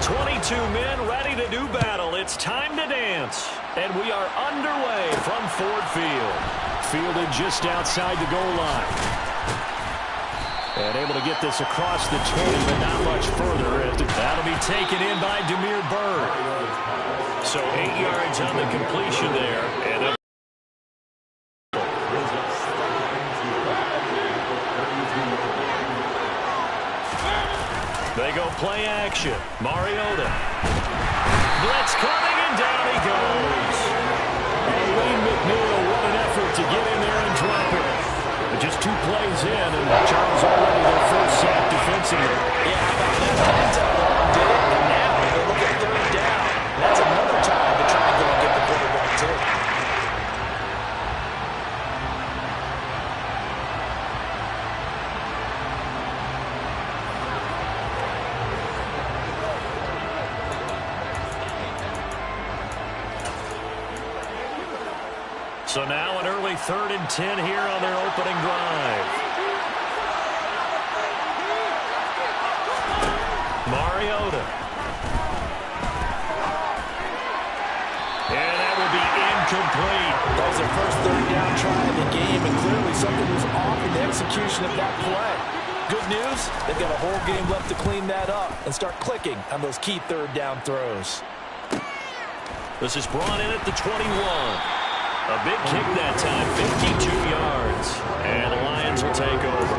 22 men ready to do battle. It's time to dance. And we are underway from Ford Field. Fielded just outside the goal line. And able to get this across the 20, but not much further. That'll be taken in by Demir Bird. So 8 yards on the completion there. And they go play action. Mariota. Blitz coming, and down he goes. And Wayne McNeil, what an effort to get in there and drop it. But just 2 plays in, and Charles already their first sack defensively. Yeah, how about that? That's how long did it, and now they look at 3rd down. That's another time to try and go and get the quarterback, too. So now an early 3rd and 10 here on their opening drive. Mariota. And that will be incomplete. That was their first 3rd down try of the game, and clearly something was off in the execution of that play. Good news, they've got a whole game left to clean that up and start clicking on those key 3rd down throws. This is brought in at the 21. A big kick that time, 52 yards. And the Lions will take over.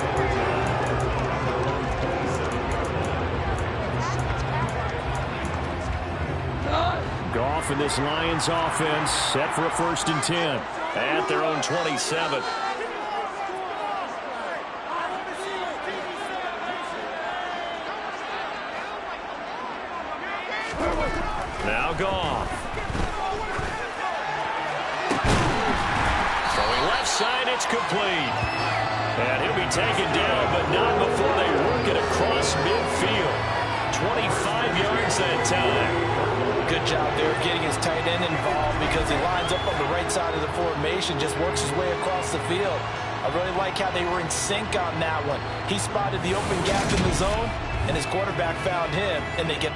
Goff and this Lions offense set for a 1st and 10 at their own 27. Now Goff. Side, it's complete. And he'll be taken down, but not before they work it across midfield. 25 yards that time. Good job there of getting his tight end involved because he lines up on the right side of the formation, just works his way across the field. I really like how they were in sync on that one. He spotted the open gap in the zone, and his quarterback found him, and they get...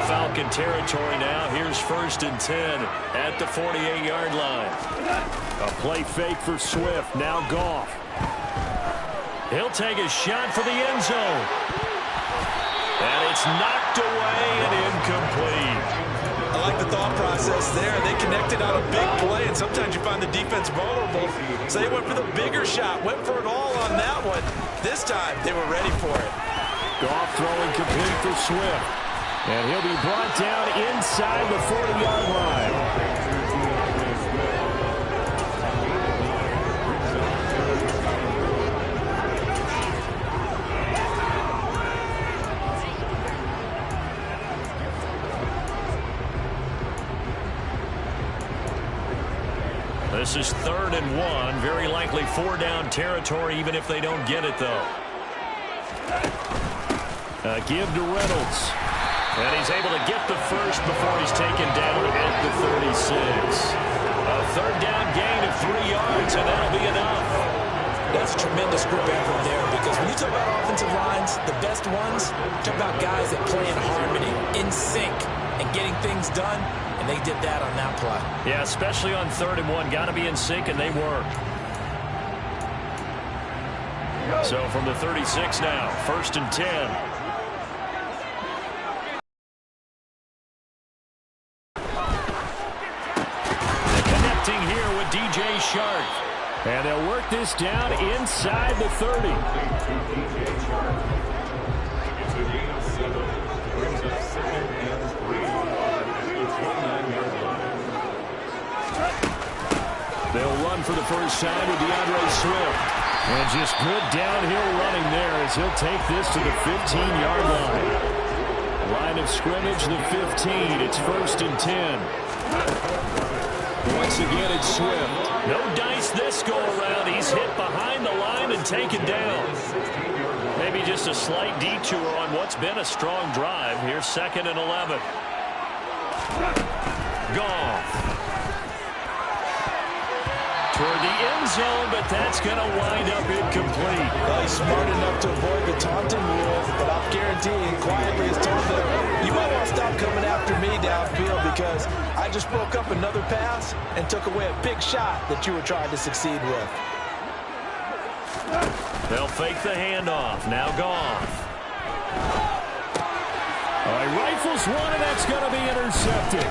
Falcon territory now. Here's 1st and 10 at the 48-yard line. A play fake for Swift. Now Goff. He'll take a shot for the end zone. And it's knocked away and incomplete. I like the thought process there. They connected on a big play, and sometimes you find the defense vulnerable. So they went for the bigger shot, went for it all on that one. This time, they were ready for it. Goff throwing complete for Swift. And he'll be brought down inside the 40-yard line. This is 3rd and 1. Very likely 4-down territory, even if they don't get it, though. Give to Reynolds. And he's able to get the first before he's taken down at the 36. A 3rd down gain of 3 yards, and that'll be enough. That's tremendous group effort there because when you talk about offensive lines, the best ones, talk about guys that play in harmony, in sync, and getting things done, and they did that on that play. Yeah, especially on 3rd and 1. Got to be in sync, and they were. So from the 36 now, 1st and 10. Here with DJ Shark. And they'll work this down inside the 30. near side with DeAndre Swift. And just good downhill running there as he'll take this to the 15-yard line. Line of scrimmage, the 15. It's 1st and 10. Once again, it's Swift. No dice this go-around. He's hit behind the line and taken down. Maybe just a slight detour on what's been a strong drive. Here's 2nd and 11. Goff. Toward the end zone, but that's going to wind up incomplete. Well, he's smart enough to avoid the taunting rule, but I'll guarantee he quietly has told them, you might want to stop coming after me downfield because I just broke up another pass and took away a big shot that you were trying to succeed with. They'll fake the handoff. Now Goff. All right, rifles one, and that's going to be intercepted.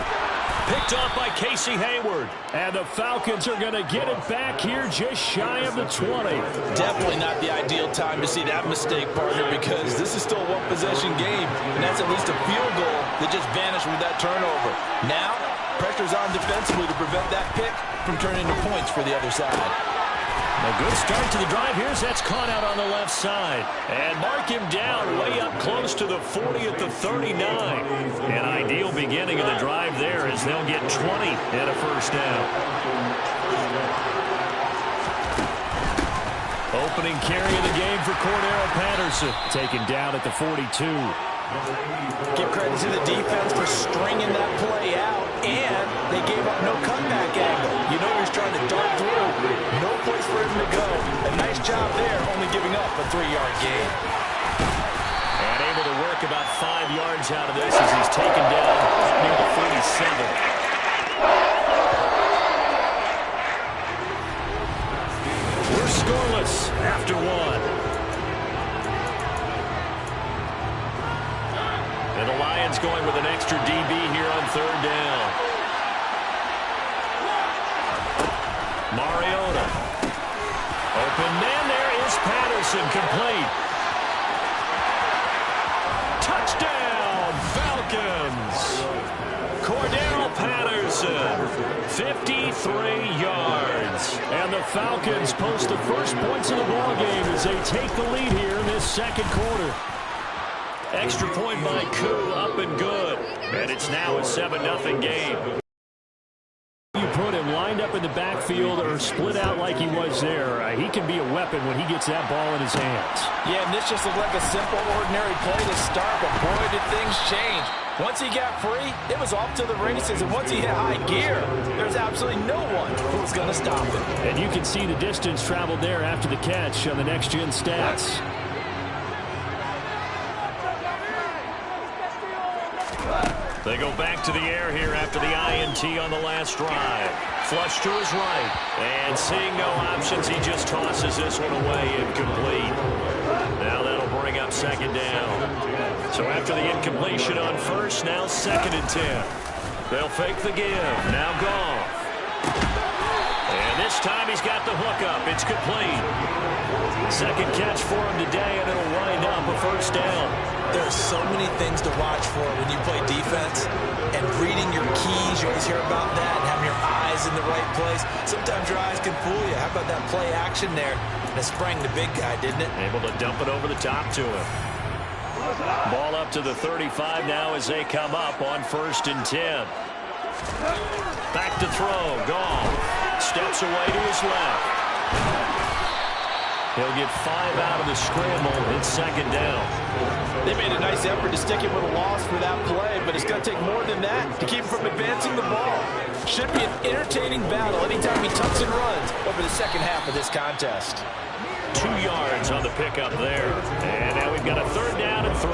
Picked off by Casey Hayward. And the Falcons are going to get it back here just shy of the 20. Definitely not the ideal time to see that mistake, partner, because this is still a one-possession game, and that's at least a field goal that just vanished with that turnover. Now, pressure's on defensively to prevent that pick from turning into points for the other side. A good start to the drive. Here's that's caught out on the left side. And mark him down way up close to the 40 at the 39. An ideal beginning of the drive there as they'll get 20 and a first down. Opening carry of the game for Cordero Patterson. Taken down at the 42. Give credit to the defense for stringing that play out, and they gave up no cutback angle. You know he's trying to dart through. No place for him to go. A nice job there, only giving up a 3-yard gain. And able to work about 5 yards out of this as he's taken down near the 47. We're scoreless after one. And the Lions going with an extra DB here on 3rd down. Mariota. Open man, there is Patterson, complete. Touchdown, Falcons. Cordero Patterson, 53 yards. And the Falcons post the first points of the ballgame as they take the lead here in this 2nd quarter. Extra point by Koo, up and good. And it's now a 7-0 game. You put him lined up in the backfield or split out like he was there. He can be a weapon when he gets that ball in his hands. Yeah, and this just looked like a simple, ordinary play to start, but boy, did things change. Once he got free, it was off to the races, and once he hit high gear, there's absolutely no one who was going to stop him. And you can see the distance traveled there after the catch on the next-gen stats. They go back to the air here after the INT on the last drive. Flush to his right. And seeing no options, he just tosses this one away, incomplete. Now that'll bring up 2nd down. So after the incompletion on first, now 2nd and 10. They'll fake the give. Now Goff. And this time he's got the hook up. It's complete. 2nd catch for him today, and it'll wind up a first down. There are so many things to watch for when you play defense, and reading your keys, you always hear about that, and having your eyes in the right place. Sometimes your eyes can fool you. How about that play action there? And it sprang the big guy, didn't it? Able to dump it over the top to him. Ball up to the 35 now as they come up on 1st and 10. Back to throw. Goff steps away to his left. He'll get 5 out of the scramble. It's 2nd down. They made a nice effort to stick him with a loss for that play, but it's going to take more than that to keep him from advancing the ball. Should be an entertaining battle anytime he tucks and runs over the 2nd half of this contest. 2 yards on the pickup there. And now we've got a 3rd down and 3.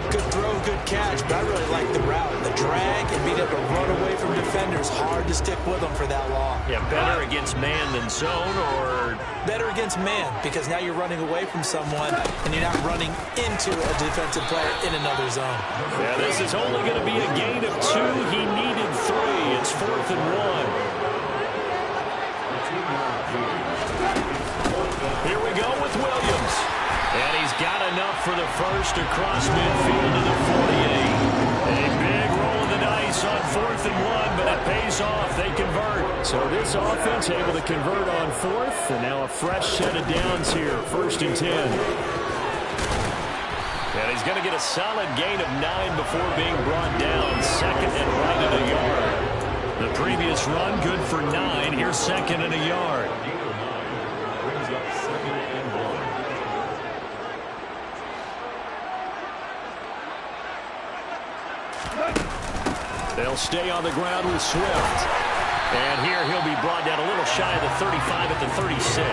Good throw, good catch, but I really like the route. The drag and being able to run away from defenders. Hard to stick with them for that long. Yeah, better against man than zone, or? Better against man, because now you're running away from someone and you're not running into a defensive player in another zone. Yeah, this is only going to be a gain of 2. He needed 3. It's 4th and 1. Here we go with Williams. And he's got enough for the first across midfield to the 48. A big roll of the dice on 4th and 1, but it pays off. They convert. So this offense able to convert on 4th, and now a fresh set of downs here, 1st and 10. And he's going to get a solid gain of 9 before being brought down. 2nd and right at a yard. The previous run good for 9. Here's 2nd and a yard. They'll stay on the ground with Swift. And here he'll be brought down a little shy of the 35 at the 36.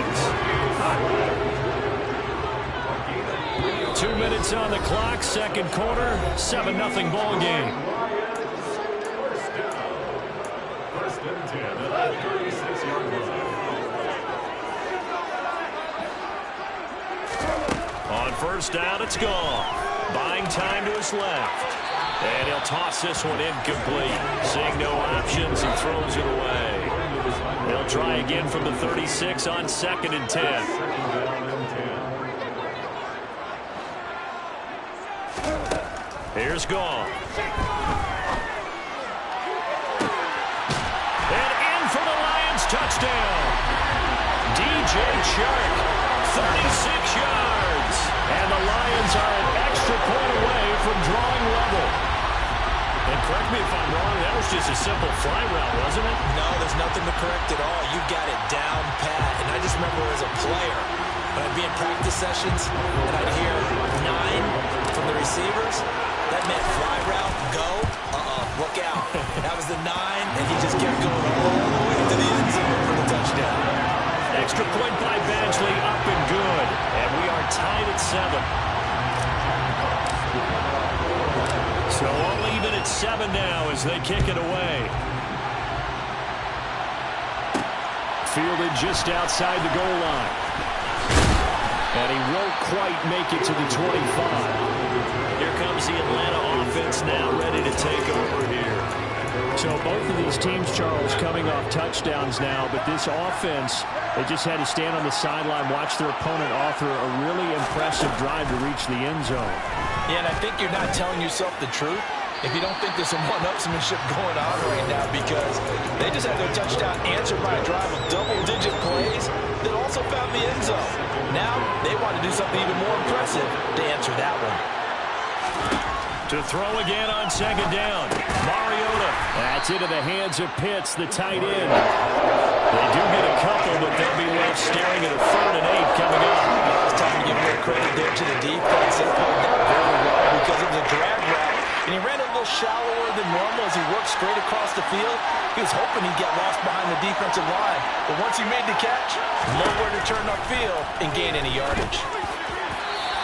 2 minutes on the clock, 2nd quarter, 7-0 ball game. On 1st down, it's gone. Buying time to his left. And he'll toss this one incomplete. Seeing no options, he throws it away. He'll try again from the 36 on 2nd and 10. Here's Goff. And in for the Lions touchdown. DJ Chark, 36 yards. And the Lions are an extra point away from drawing level. And correct me if I'm wrong, that was just a simple fly route, wasn't it? No, there's nothing to correct at all. You got it down pat. And I just remember as a player, when I'd be in practice sessions and I'd hear 9 from the receivers, that meant fly route, go, look out. That was the 9, and he just kept going all the way to the end zone for the touchdown. Extra point by Badgley, up and good. And we are tied at 7. So all even at 7 now as they kick it away. Fielded just outside the goal line. And he won't quite make it to the 25. Here comes the Atlanta offense now ready to take over here. So both of these teams, Charles, coming off touchdowns now, but this offense, they just had to stand on the sideline, watch their opponent author a really impressive drive to reach the end zone. Yeah, and I think you're not telling yourself the truth if you don't think there's some one-upsmanship going on right now, because they just had their touchdown answered by a drive of double-digit plays that also found the end zone. Now they want to do something even more impressive to answer that one. To throw again on 2nd down. Mariota. That's into the hands of Pitts, the tight end. They do get a couple, but they'll be left staring at a 3rd and 8 coming up. It's time to give more credit there to the defense. They played that very well because of the drag route. And he ran a little shallower than normal as he worked straight across the field. He was hoping he'd get lost behind the defensive line. But once he made the catch, nowhere to turn upfield and gain any yardage.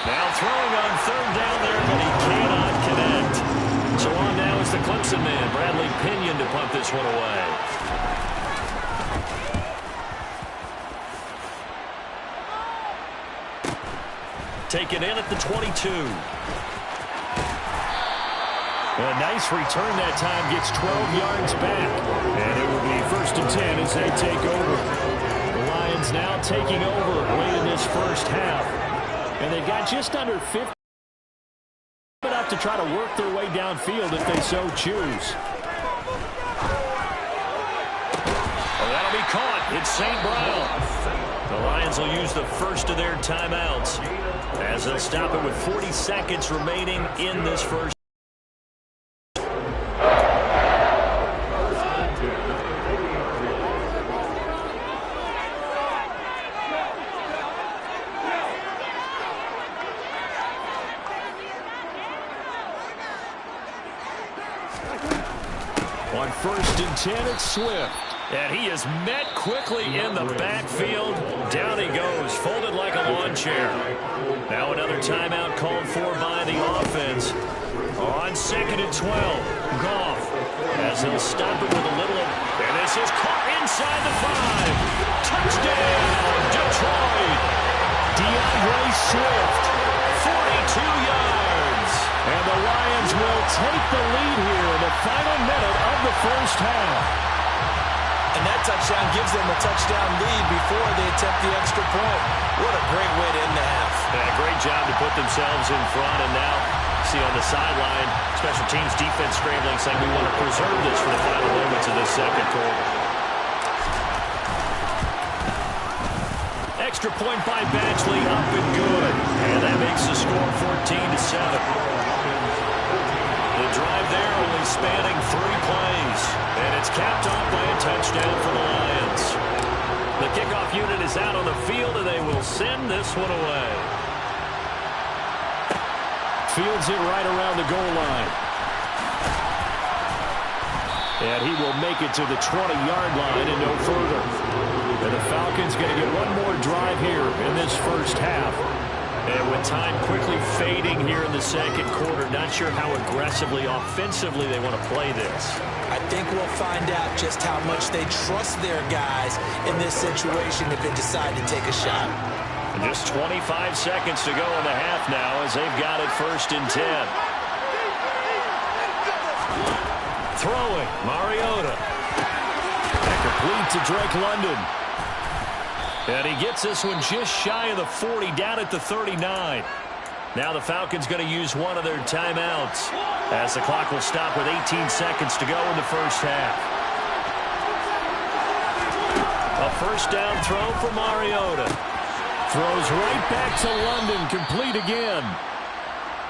Now throwing on 3rd down there, but he cannot connect. So on now is the Clemson man, Bradley Pinion, to punt this one away. Taken in at the 22. A nice return that time, gets 12 yards back. And it will be 1st and 10 as they take over. The Lions now taking over late in this first half. And they've got just under 50 enough to try to work their way downfield if they so choose. Oh, that'll be caught. It's St. Brown. The Lions will use the first of their timeouts as they'll stop it with 40 seconds remaining in this first. On 1st and 10, it's Swift. And he is met quickly in the backfield. Down he goes, folded like a lawn chair. Now another timeout called for by the offense. On 2nd and 12, Goff. As he'll stop it with a little, and this is caught inside the 5. Touchdown, Detroit. DeAndre Swift, 42 yards. And the Lions will take the lead here in the final minute of the first half. And that touchdown gives them a touchdown lead before they attempt the extra point. What a great way to end the half. Yeah, great job to put themselves in front, and now Foxy on the sideline. Special teams defense scrambling, saying we want to preserve this for the final moments of this second quarter. Extra point by Batchley, up and good. And that makes the score 14-7. The drive there only spanning 3 plays. And it's capped off by a touchdown for the Lions. The kickoff unit is out on the field, and they will send this one away. Fields it right around the goal line. And he will make it to the 20-yard line and no further. And the Falcons going to get one more drive here in this first half. And with time quickly fading here in the second quarter, not sure how aggressively, offensively they want to play this. I think we'll find out just how much they trust their guys in this situation if they decide to take a shot. And just 25 seconds to go in the half now as they've got it 1st and 10. Throwing, Mariota. And complete to Drake London. And he gets this one just shy of the 40, down at the 39. Now the Falcons going to use one of their timeouts as the clock will stop with 18 seconds to go in the first half. A first down throw for Mariota. Throws right back to London, complete again.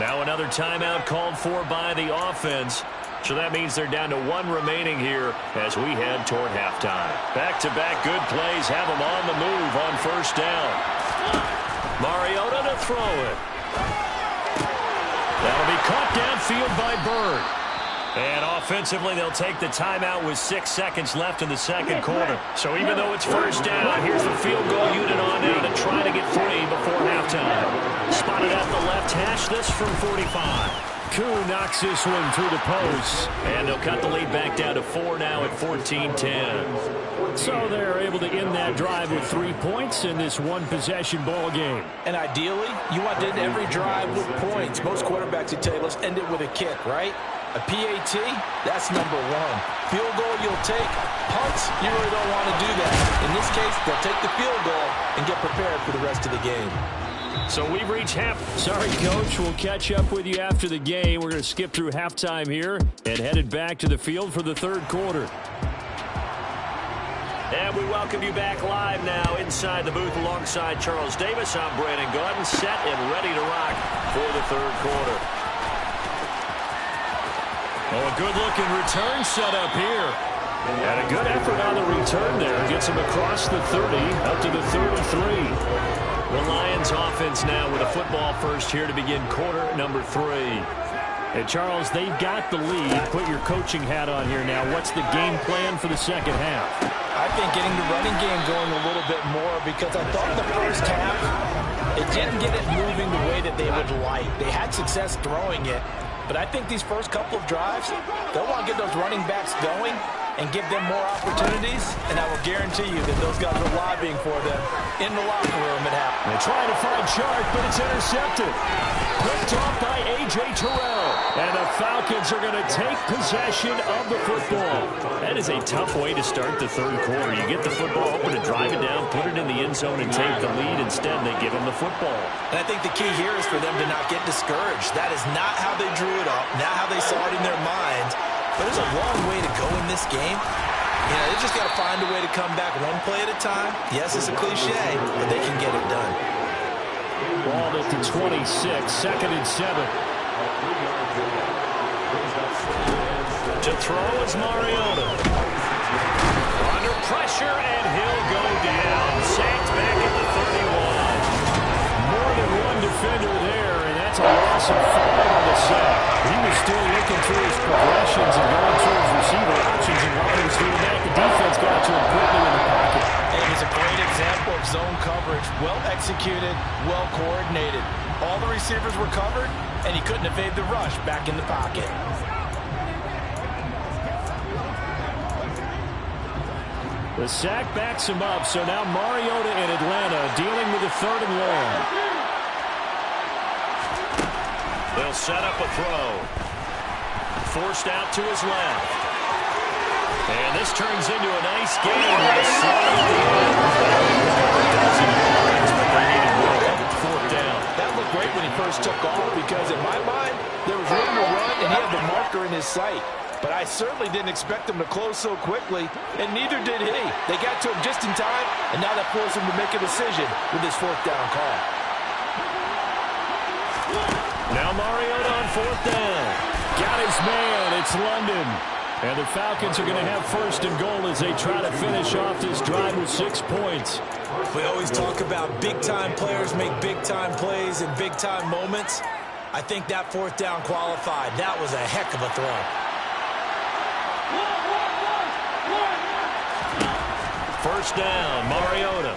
Now another timeout called for by the offense. So that means they're down to 1 remaining here as we head toward halftime. Back-to-back good plays have them on the move on first down. Mariota to throw it. That'll be caught downfield by Bird. And offensively, they'll take the timeout with 6 seconds left in the second quarter. So even though it's first down, here's the field goal unit on now to try to get 3 before halftime. Spotted at the left hash, this from 45. Koo knocks this one through the post. And they'll cut the lead back down to 4 now at 14-10. So they're able to end that drive with 3 points in this one-possession ball game. And ideally, you want to end every drive with points. Most quarterbacks would tell you, let's end it with a kick, right? A PAT, that's number 1. Field goal you'll take. Punts, you really don't want to do that. In this case, they'll take the field goal and get prepared for the rest of the game. So we've reached half. Sorry, Coach. We'll catch up with you after the game. We're going to skip through halftime here and headed back to the field for the third quarter. And we welcome you back live now inside the booth alongside Charles Davis. I'm Brandon Gaudin, set and ready to rock for the third quarter. Oh, a good-looking return set up here. And a good effort on the return there. Gets him across the 30, up to the 33. The Lions offense now with a football first here to begin quarter number 3. And Charles, they've got the lead. Put your coaching hat on here now. What's the game plan for the second half? I think getting the running game going a little bit more because I thought the first half, it didn't get it moving the way that they would like. They had success throwing it, but I think these first couple of drives, they'll want to get those running backs going and give them more opportunities, and I will guarantee you that those guys are lobbying for them in the locker room at half. They're trying to find Sharp, but it's intercepted. Picked off by A.J. Terrell. And the Falcons are going to take possession of the football. That is a tough way to start the third quarter. You get the football open and drive it down, put it in the end zone, and take the lead. Instead, they give them the football. And I think the key here is for them to not get discouraged. That is not how they drew it up, not how they saw it in their minds. But there's a long way to go in this game. You know, they just got to find a way to come back one play at a time. Yes, it's a cliche, but they can get it done. Ball at the 26, 2nd and 7. To throw is Mariota. Under pressure, and he'll go down. Sacked back at the 31. More than one defender there, and that's a loss of 5 on the sack. He was still looking through his progressions and going through his receiver options, and while he was doing that, the defense got to him quickly in the pocket. And he's a great example of zone coverage. Well executed, well coordinated. All the receivers were covered, and he couldn't evade the rush back in the pocket. The sack backs him up, so now Mariota in Atlanta dealing with a 3rd and long. They'll set up a throw. Forced out to his left. And this turns into a nice game with a slide at the end. But they needed more. 4th down. That looked great when he first took off because, in my mind, there marker in his sight. But I certainly didn't expect them to close so quickly, and neither did he. They got to him just in time, and now that forced him to make a decision with his fourth down call. Now Mariota on fourth down. Got his man. It's London. And the Falcons are going to have first and goal as they try to finish off this drive with 6 points. We always talk about big-time players make big-time plays in big-time moments. I think that fourth down qualified. That was a heck of a throw. First down, Mariota.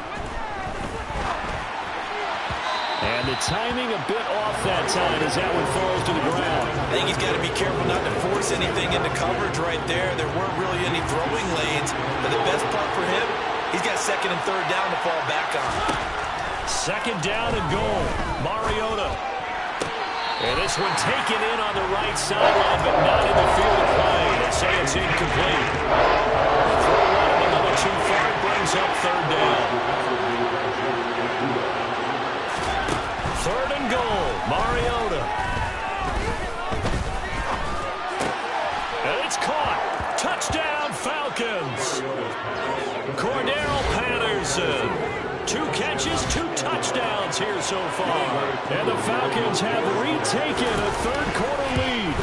And the timing a bit off that time as that one falls to the ground. I think he's got to be careful not to force anything into coverage right there. There weren't really any throwing lanes. But the best part for him, he's got second and third down to fall back on. Second down and goal. Mariota. And this one taken in on the right sideline, but not in the field of play. They say it's incomplete. Throw one a little too far, brings up third down. Third and goal, Mariota. And it's caught. Touchdown, Falcons. Cordero Patterson. 2 catches, 2 touchdowns here so far. And the Falcons have retaken a third-quarter lead.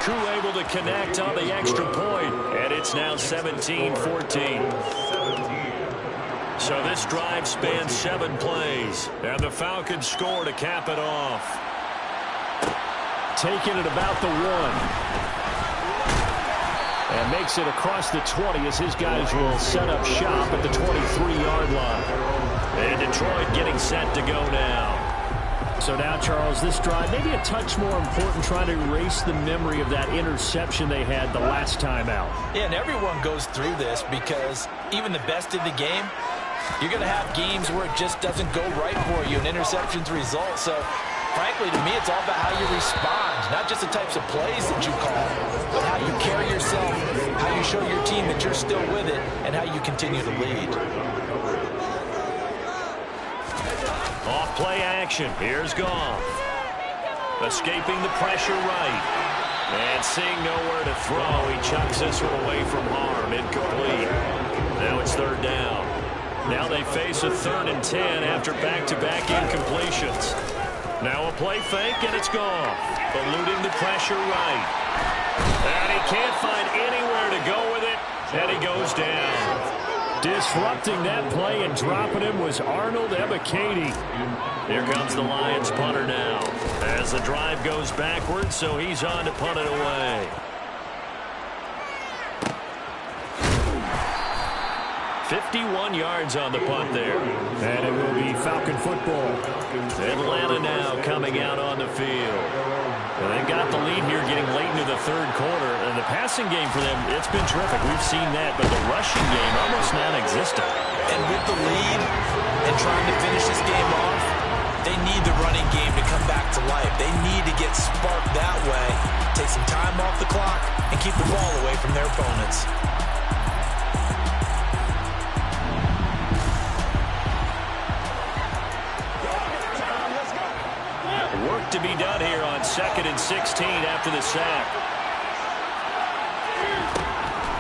Koo able to connect on the extra point, and it's now 17-14. So this drive spans 7 plays, and the Falcons score to cap it off. Taking it about the 1. And makes it across the 20 as his guys will set up shop at the 23-yard line. And Detroit getting set to go now. So now, Charles, this drive maybe a touch more important, trying to erase the memory of that interception they had the last time out. Yeah, and everyone goes through this because even the best in the game, you're going to have games where it just doesn't go right for you, and interceptions result. So, frankly, to me, it's all about how you respond, not just the types of plays that you call, but how you carry yourself, how you show your team that you're still with it, and how you continue to lead. Off play action. Here's Goff. Escaping the pressure right. And seeing nowhere to throw, he chucks this one away from harm. Incomplete. Now it's third down. Now they face a 3rd and 10 after back-to-back incompletions. Now a play fake, and it's Goff. Eluding the pressure right. And he can't find anywhere to go with it, and he goes down. Disrupting that play and dropping him was Arnold Ebiketie. Here comes the Lions punter now. As the drive goes backwards, so he's on to punt it away. 51 yards on the punt there. And it will be Falcon football. Atlanta now coming out on the field. Well, they've got the lead here getting late into the third quarter. And the passing game for them, it's been terrific. We've seen that. But the rushing game, almost non-existent. And with the lead and trying to finish this game off, they need the running game to come back to life. They need to get sparked that way, take some time off the clock, and keep the ball away from their opponents. Work to be done here on 2nd and 16 after the sack.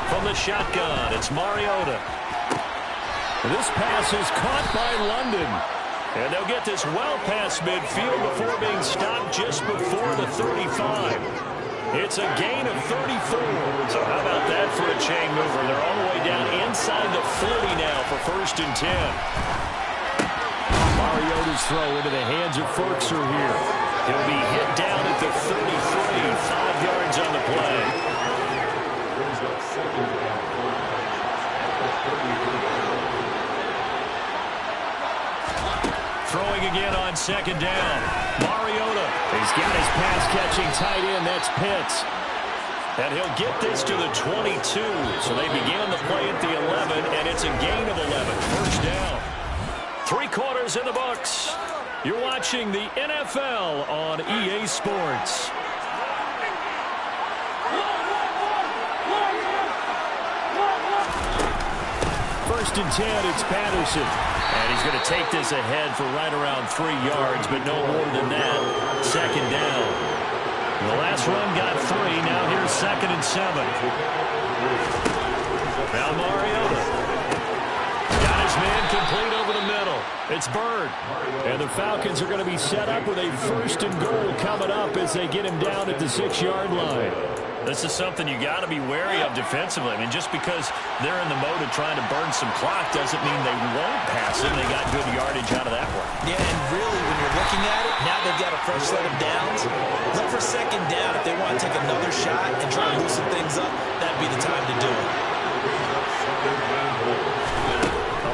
From the shotgun, it's Mariota. This pass is caught by London. And they'll get this well past midfield before being stopped just before the 35. It's a gain of 34. So how about that for a chain mover? They're all the way down inside the 40 now for 1st and 10. Mariota's throw into the hands of Ferkser here. He'll be hit down at the 33, 5 yards on the play. Throwing again on 2nd down. Mariota. He's got his pass-catching tight end. That's Pitts. And he'll get this to the 22. So they began the play at the 11, and it's a gain of 11. 1st down. 3 quarters in the books. You're watching the NFL on EA Sports. First and 10, it's Patterson. And he's going to take this ahead for right around 3 yards, but no more than that. 2nd down. The last This run got 3. Now here's 2nd and 7. Now Mariota. Got his man complete over the middle. It's Bird. And the Falcons are going to be set up with a 1st and goal coming up as they get him down at the 6-yard line. This is something you got to be wary of defensively. I mean, just because they're in the mode of trying to burn some clock doesn't mean they won't pass it. They got good yardage out of that one. Yeah, and really, when you're looking at it, now they've got a fresh set of downs. Look for 2nd down. If they want to take another shot and try to loosen things up, that'd be the time to do it.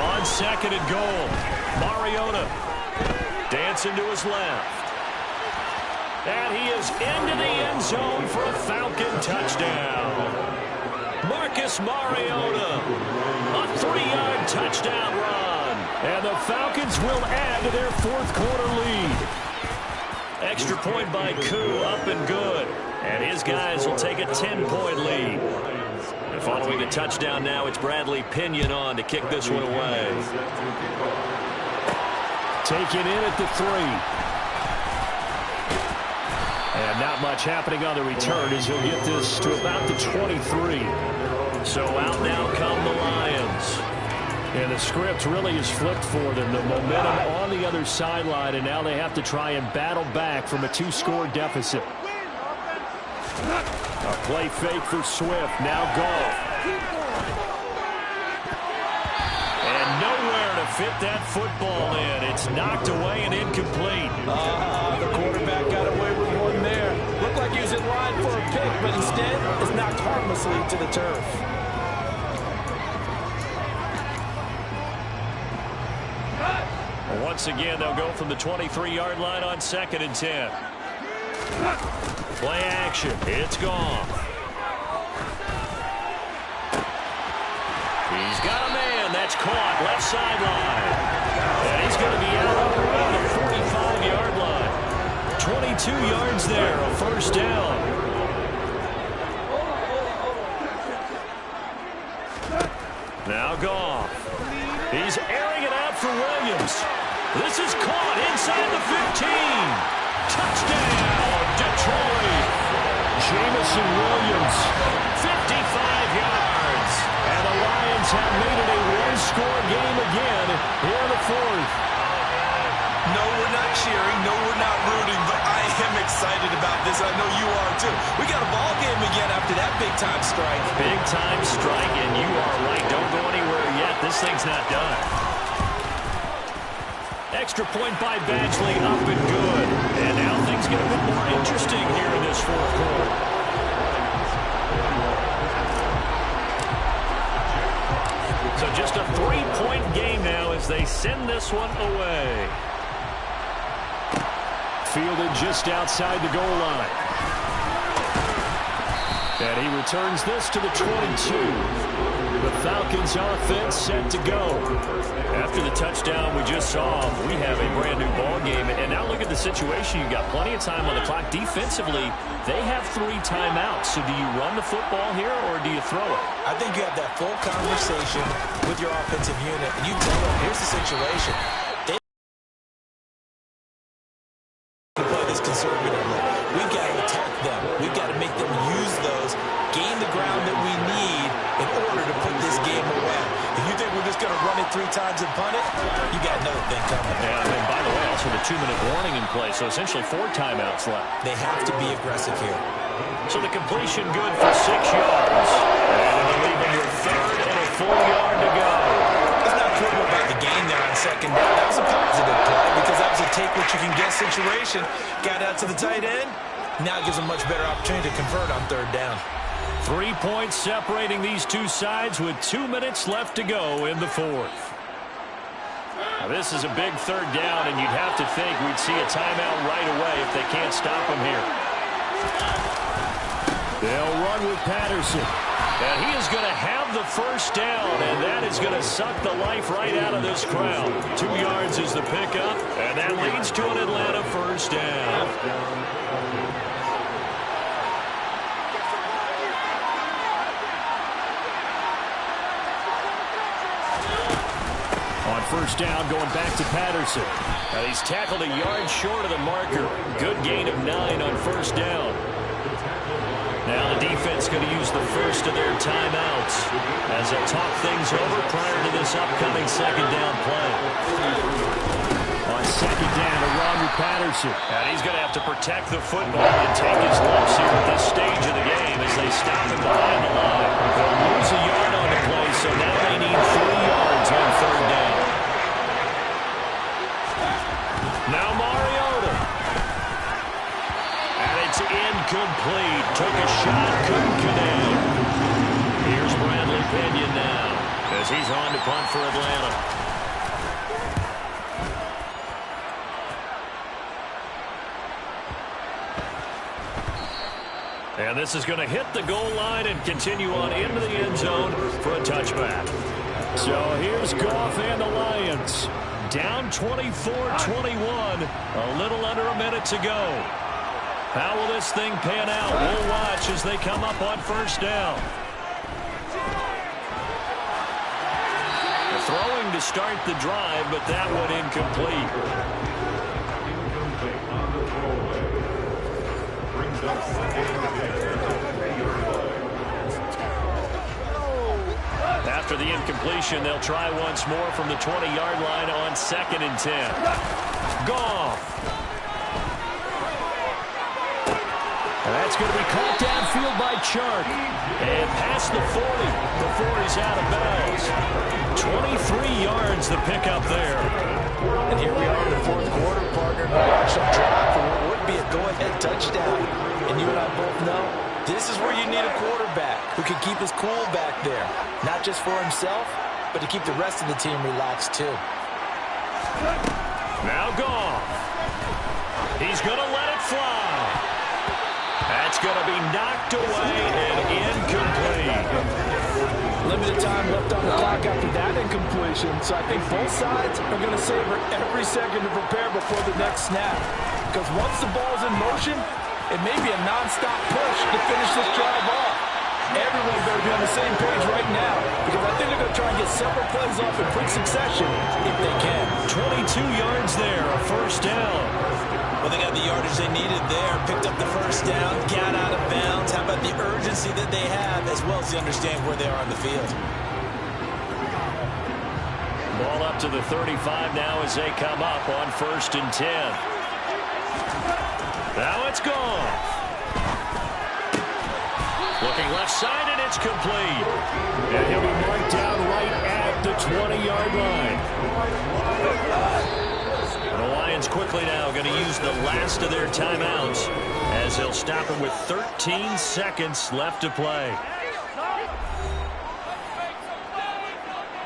On 2nd and goal, Mariota dancing to his left. And he is into the end zone for a Falcon touchdown. Marcus Mariota, a 3-yard touchdown run. And the Falcons will add to their 4th quarter lead. Extra point by Koo, up and good. And his guys will take a 10-point lead. And following the touchdown now, it's Bradley Pinion on to kick this one away. Taken in at the 3. And not much happening on the return as he'll get this to about the 23. So out now come the Lions. And the script really is flipped for them. The momentum on the other sideline, and now they have to try and battle back from a 2-score deficit. A play fake for Swift. Now Goff. And nowhere to fit that football in. It's knocked away and incomplete. The quarterback got away with one there. Looked like he was in line for a pick, but instead it's knocked harmlessly to the turf. Once again, they'll go from the 23-yard line on 2nd and 10. Play action. It's gone. He's got a man. That's caught. Left sideline. And he's going to be out up around the 45-yard line. 22 yards there. A 1st down. Now Goff. He's airing it out for Williams. This is caught inside the 15. Touchdown, Detroit. Jamison Williams, 55 yards. And the Lions have made it a 1-score game again here in the 4th. No, we're not cheering. No, we're not rooting. But I am excited about this. I know you are, too. We got a ball game again after that big-time strike. Big-time strike, and you are right. Don't go anywhere yet. This thing's not done. Extra point by Badgley, up and good. And now things get a bit more interesting here in this 4th quarter. So just a 3-point game now as they send this one away. Fielded just outside the goal line. And he returns this to the 22. The Falcons offense set to go. After the touchdown we just saw, we have a brand new ball game. And now look at the situation. You've got plenty of time on the clock. Defensively, they have 3 timeouts. So do you run the football here or do you throw it? I think you have that full conversation with your offensive unit. And you tell them, here's the situation. They play this conservatively. We've got to attack them. We've got to make them use those, gain the ground that we need in order to put this game away. If you think we're just going to run it 3 times and punt it, you got another thing coming. Yeah, and by the way, also the 2-minute warning in play, so essentially 4 timeouts left. They have to be aggressive here. So the completion good for 6 yards. And it'll leave him with 3rd and a 4-yard to go. It's not critical about the gain there on 2nd down. That was a positive play because that was a take what you can get situation. Got out to the tight end. Now it gives them a much better opportunity to convert on 3rd down. 3 points separating these two sides with 2 minutes left to go in the 4th. Now this is a big 3rd down, and you'd have to think we'd see a timeout right away if they can't stop him here. They'll run with Patterson. And he is going to have the 1st down, and that is going to suck the life right out of this crowd. 2 yards is the pickup, and that leads to an Atlanta 1st down. On 1st down, going back to Patterson. He's tackled a yard short of the marker. Good gain of 9 on 1st down. defense going to use the first of their timeouts as they'll talk things over prior to this upcoming second down play. On second down, a run with Patterson. And he's going to have to protect the football and take his lumps here at this stage of the game as they stop him behind the line. They'll lose a yard on the play, so now they need 3 yards on third down. Now Mariota. And it's incomplete. Took a shot, couldn't connect. Here's Bradley Pinion now as he's on to punt for Atlanta. And this is going to hit the goal line and continue on into the end zone for a touchback. So here's Goff and the Lions. Down 24-21. A little under a minute to go. How will this thing pan out? We'll watch as they come up on first down. Throwing to start the drive, but that one incomplete. After the incompletion, they'll try once more from the 20-yard line on 2nd and 10. Goff. And that's going to be caught downfield by Chark. And past the 40 before he's out of bounds. 23 yards the pickup there. And here we are in the fourth quarter, partner. Marshall drive for what would be a go-ahead touchdown. And you and I both know this is where you need a quarterback who can keep his cool back there. Not just for himself, but to keep the rest of the team relaxed too. Now Goff. He's going to let it fly. That's going to be knocked away and incomplete. Limited time left on the clock after that incompletion, so I think both sides are going to savor every second to prepare before the next snap. Because once the ball's in motion, it may be a non-stop push to finish this drive off. Everyone better be on the same page right now, because I think they're going to try and get several plays off in quick succession if they can. 22 yards there, a first down. Well, they got the yardage they needed there, picked up the first down, got out of bounds. How about the urgency that they have, as well as the understanding where they are on the field? Ball up to the 35 now as they come up on 1st and 10. Now it's gone. Looking left side, and it's complete. And he'll be marked down right at the 20-yard line. And the Lions quickly now going to use the last of their timeouts as they'll stop him with 13 seconds left to play.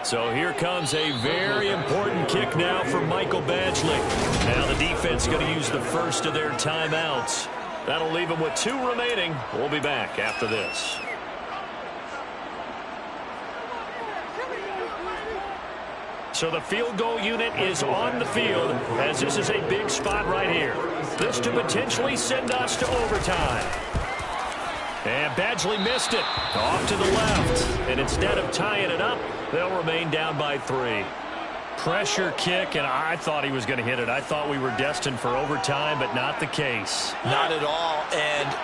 So here comes a very important kick now for Michael Badgley. Now the defense going to use the first of their timeouts. That'll leave them with 2 remaining. We'll be back after this. So the field goal unit is on the field as this is a big spot right here. This to potentially send us to overtime. And Badgley missed it. Off to the left. And instead of tying it up, they'll remain down by 3. Pressure kick, and I thought he was going to hit it. I thought we were destined for overtime, but not the case. Not at all. And